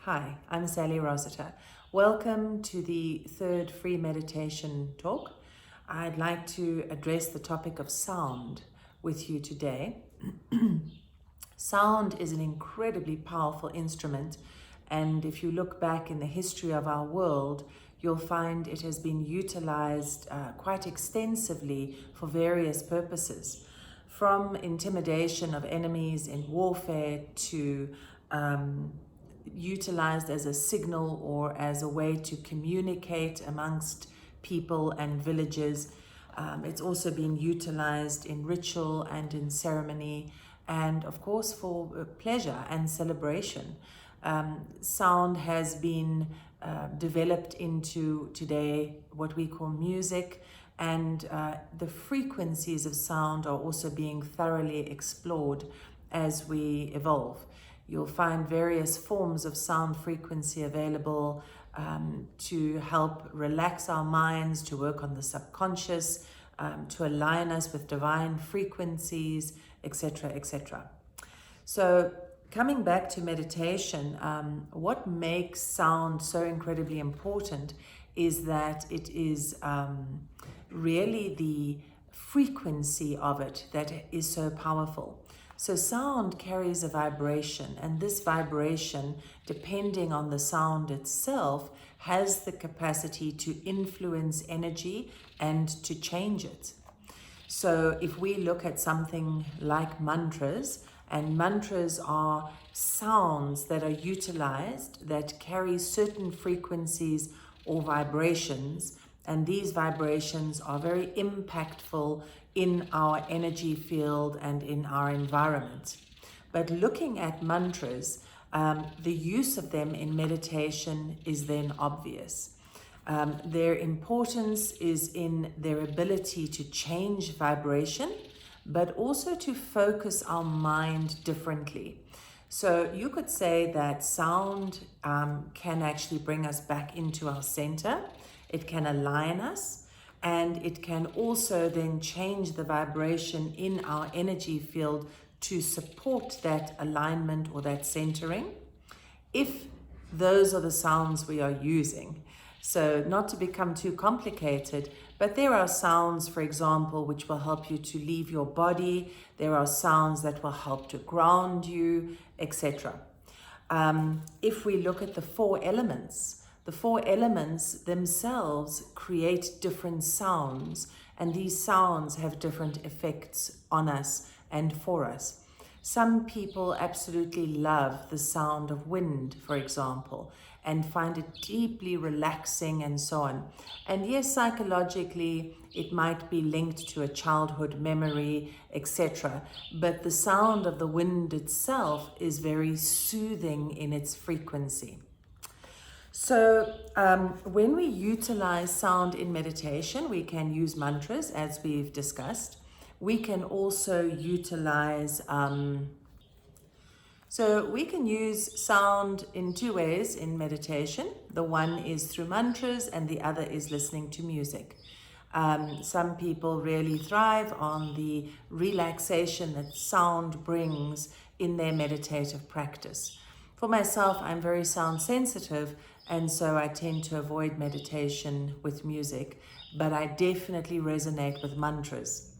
Hi, I'm Sally Rossiter. Welcome to the third free meditation talk. I'd like to address the topic of sound with you today. Sound is an incredibly powerful instrument, and if you look back in the history of our world, you'll find it has been utilized quite extensively for various purposes, from intimidation of enemies in warfare to utilized as a signal or as a way to communicate amongst people and villages. It's also been utilized in ritual and in ceremony, and of course for pleasure and celebration. Sound has been developed into today what we call music, and the frequencies of sound are also being thoroughly explored as we evolve. You'll find various forms of sound frequency available to help relax our minds, to work on the subconscious, to align us with divine frequencies, etc., etc. So coming back to meditation, what makes sound so incredibly important is that it is really the frequency of it that is so powerful. So sound carries a vibration, and this vibration, depending on the sound itself, has the capacity to influence energy and to change it. So if we look at something like mantras, and mantras are sounds that are utilized that carry certain frequencies or vibrations, and these vibrations are very impactful in our energy field and in our environment. But looking at mantras, the use of them in meditation is then obvious. Their importance is in their ability to change vibration, but also to focus our mind differently. So you could say that sound can actually bring us back into our center. It can align us, and it can also then change the vibration in our energy field to support that alignment or that centering, if those are the sounds we are using. So not to become too complicated, but there are sounds, for example, which will help you to leave your body. There are sounds that will help to ground you, etc. If we look at the four elements themselves create different sounds, and these sounds have different effects on us and for us. Some people absolutely love the sound of wind, for example, and find it deeply relaxing and so on. And yes, psychologically, it might be linked to a childhood memory, etc. But the sound of the wind itself is very soothing in its frequency. So when we utilize sound in meditation, we can use mantras, as we've discussed. We can also utilize, so we can use sound in two ways in meditation. The one is through mantras, and the other is listening to music. Some people really thrive on the relaxation that sound brings in their meditative practice. For myself, I'm very sound sensitive, and so I tend to avoid meditation with music, but I definitely resonate with mantras.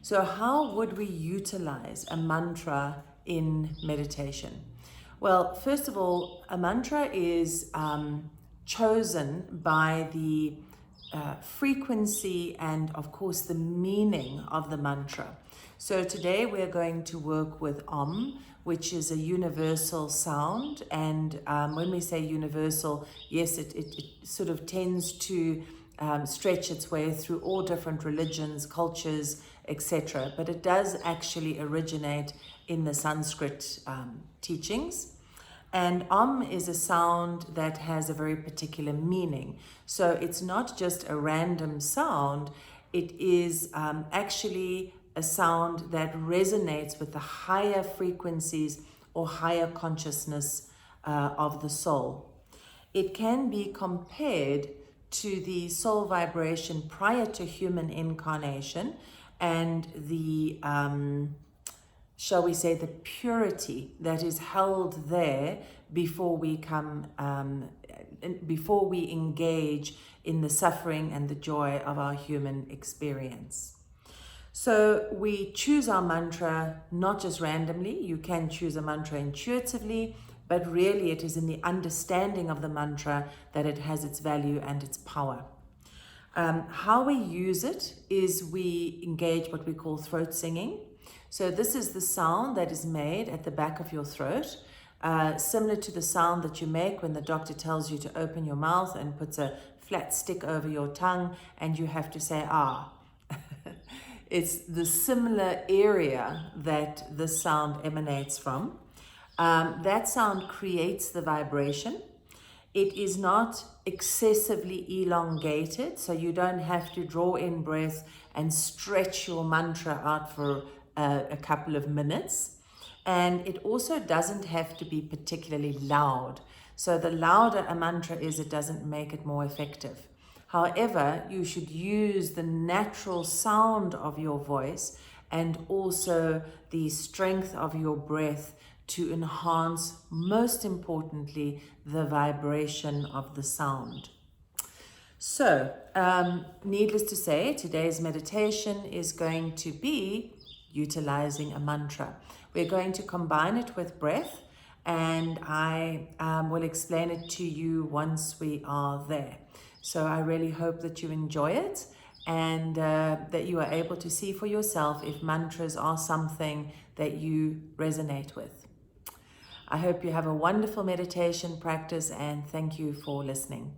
So how would we utilize a mantra in meditation? Well, first of all, a mantra is chosen by the frequency and, of course, the meaning of the mantra. So today we're going to work with Om, which is a universal sound. And when we say universal, yes, it sort of tends to stretch its way through all different religions, cultures, etc. But it does actually originate in the Sanskrit teachings. And Om is a sound that has a very particular meaning. So it's not just a random sound, it is actually a sound that resonates with the higher frequencies or higher consciousness of the soul. It can be compared to the soul vibration prior to human incarnation, and the shall we say, the purity that is held there before we before we engage in the suffering and the joy of our human experience. So we choose our mantra not just randomly. You can choose a mantra intuitively, but really it is in the understanding of the mantra that it has its value and its power. How we use it is we engage what we call throat singing. So this is the sound that is made at the back of your throat, similar to the sound that you make when the doctor tells you to open your mouth and puts a flat stick over your tongue and you have to say, ah. It's the similar area that the sound emanates from. That sound creates the vibration. It is not excessively elongated, so you don't have to draw in breath and stretch your mantra out for a couple of minutes. And it also doesn't have to be particularly loud. So the louder a mantra is, it doesn't make it more effective. However, you should use the natural sound of your voice and also the strength of your breath to enhance, most importantly, the vibration of the sound. So, needless to say, today's meditation is going to be utilizing a mantra. We're going to combine it with breath, and I will explain it to you once we are there. So I really hope that you enjoy it and that you are able to see for yourself if mantras are something that you resonate with. I hope you have a wonderful meditation practice, and thank you for listening.